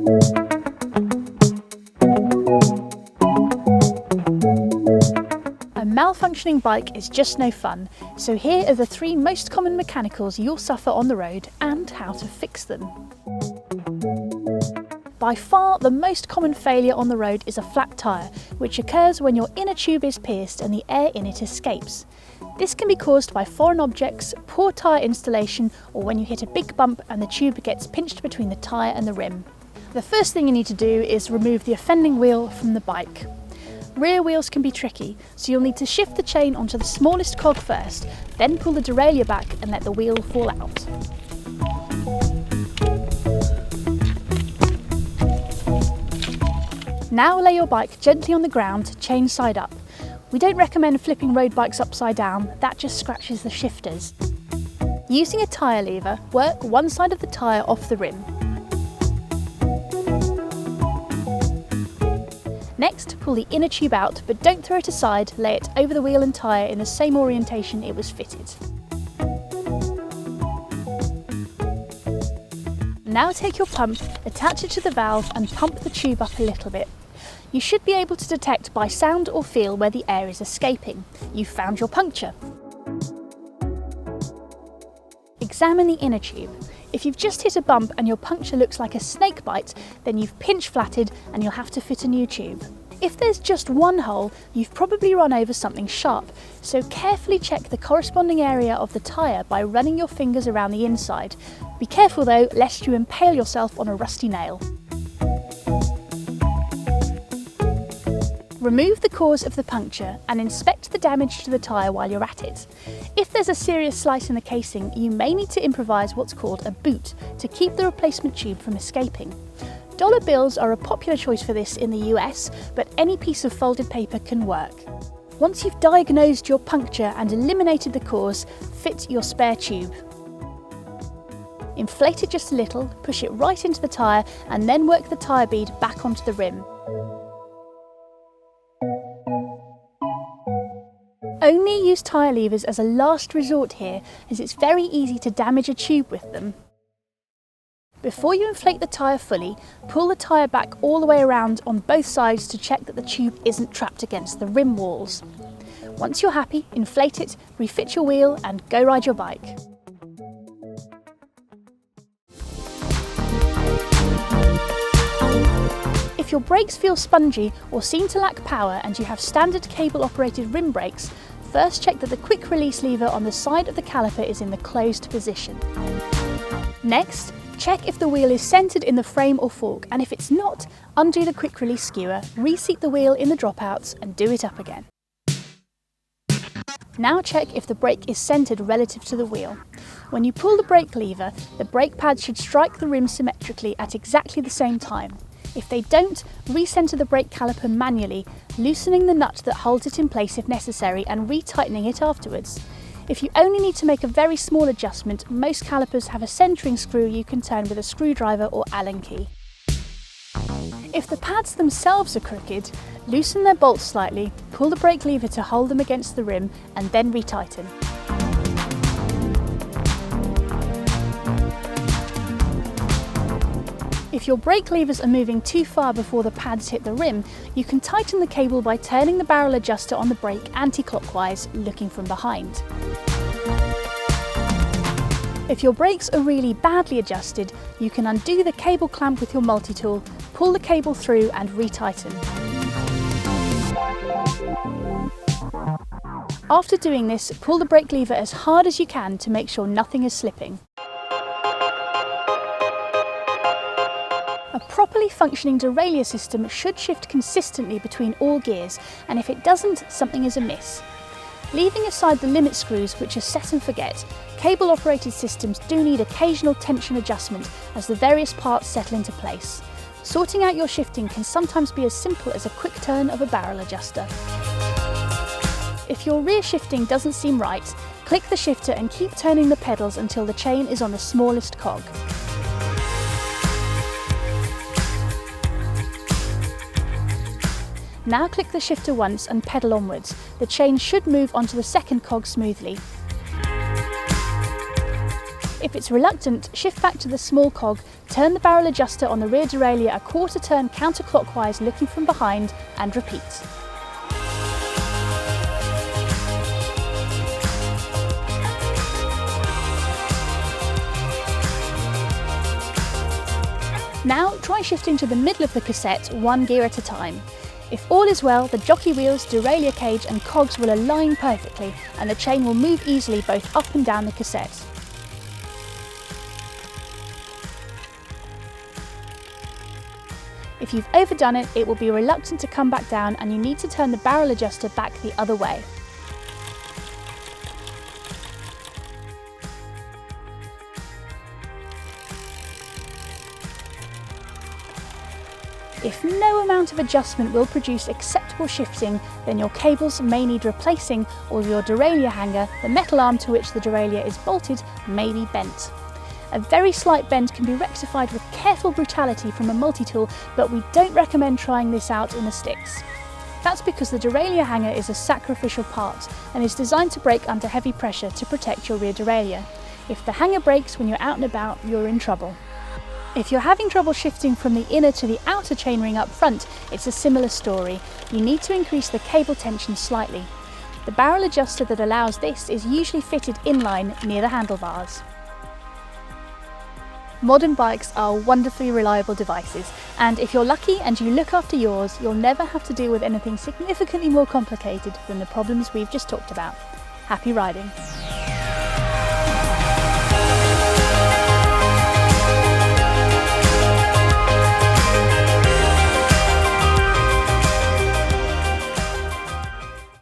A malfunctioning bike is just no fun, so here are the 3 most common mechanicals you'll suffer on the road and how to fix them. By far the most common failure on the road is a flat tyre, which occurs when your inner tube is pierced and the air in it escapes. This can be caused by foreign objects, poor tyre installation, or when you hit a big bump and the tube gets pinched between the tyre and the rim. The first thing you need to do is remove the offending wheel from the bike. Rear wheels can be tricky, so you'll need to shift the chain onto the smallest cog first, then pull the derailleur back and let the wheel fall out. Now lay your bike gently on the ground, chain side up. We don't recommend flipping road bikes upside down, that just scratches the shifters. Using a tyre lever, work one side of the tyre off the rim. Next, pull the inner tube out, but don't throw it aside, lay it over the wheel and tyre in the same orientation it was fitted. Now take your pump, attach it to the valve and pump the tube up a little bit. You should be able to detect by sound or feel where the air is escaping. You've found your puncture. Examine the inner tube. If you've just hit a bump and your puncture looks like a snake bite, then you've pinch flatted and you'll have to fit a new tube. If there's just one hole, you've probably run over something sharp, so carefully check the corresponding area of the tyre by running your fingers around the inside. Be careful though, lest you impale yourself on a rusty nail. Remove the cause of the puncture and inspect the damage to the tyre while you're at it. If there's a serious slice in the casing, you may need to improvise what's called a boot to keep the replacement tube from escaping. Dollar bills are a popular choice for this in the US, but any piece of folded paper can work. Once you've diagnosed your puncture and eliminated the cause, fit your spare tube. Inflate it just a little, push it right into the tyre and then work the tyre bead back onto the rim. Only use tyre levers as a last resort here, as it's very easy to damage a tube with them. Before you inflate the tyre fully, pull the tyre back all the way around on both sides to check that the tube isn't trapped against the rim walls. Once you're happy, inflate it, refit your wheel and go ride your bike. If your brakes feel spongy or seem to lack power and you have standard cable-operated rim brakes, first check that the quick release lever on the side of the caliper is in the closed position. Next, check if the wheel is centred in the frame or fork, and if it's not, undo the quick release skewer, reseat the wheel in the dropouts and do it up again. Now check if the brake is centred relative to the wheel. When you pull the brake lever, the brake pads should strike the rim symmetrically at exactly the same time. If they don't, recenter the brake caliper manually, loosening the nut that holds it in place if necessary and retightening it afterwards. If you only need to make a very small adjustment, most calipers have a centering screw you can turn with a screwdriver or Allen key. If the pads themselves are crooked, loosen their bolts slightly, pull the brake lever to hold them against the rim and then retighten. If your brake levers are moving too far before the pads hit the rim, you can tighten the cable by turning the barrel adjuster on the brake anti-clockwise, looking from behind. If your brakes are really badly adjusted, you can undo the cable clamp with your multi-tool, pull the cable through and retighten. After doing this, pull the brake lever as hard as you can to make sure nothing is slipping. A properly functioning derailleur system should shift consistently between all gears, and if it doesn't, something is amiss. Leaving aside the limit screws, which are set and forget, cable-operated systems do need occasional tension adjustment as the various parts settle into place. Sorting out your shifting can sometimes be as simple as a quick turn of a barrel adjuster. If your rear shifting doesn't seem right, click the shifter and keep turning the pedals until the chain is on the smallest cog. Now click the shifter once and pedal onwards. The chain should move onto the second cog smoothly. If it's reluctant, shift back to the small cog, turn the barrel adjuster on the rear derailleur a quarter turn counterclockwise looking from behind, and repeat. Now try shifting to the middle of the cassette one gear at a time. If all is well, the jockey wheels, derailleur cage and cogs will align perfectly and the chain will move easily both up and down the cassette. If you've overdone it, it will be reluctant to come back down and you need to turn the barrel adjuster back the other way. If no amount of adjustment will produce acceptable shifting, then your cables may need replacing, or your derailleur hanger, the metal arm to which the derailleur is bolted, may be bent. A very slight bend can be rectified with careful brutality from a multi-tool, but we don't recommend trying this out in the sticks. That's because the derailleur hanger is a sacrificial part and is designed to break under heavy pressure to protect your rear derailleur. If the hanger breaks when you're out and about, you're in trouble. If you're having trouble shifting from the inner to the outer chainring up front, it's a similar story. You need to increase the cable tension slightly. The barrel adjuster that allows this is usually fitted inline near the handlebars. Modern bikes are wonderfully reliable devices, and if you're lucky and you look after yours, you'll never have to deal with anything significantly more complicated than the problems we've just talked about. Happy riding!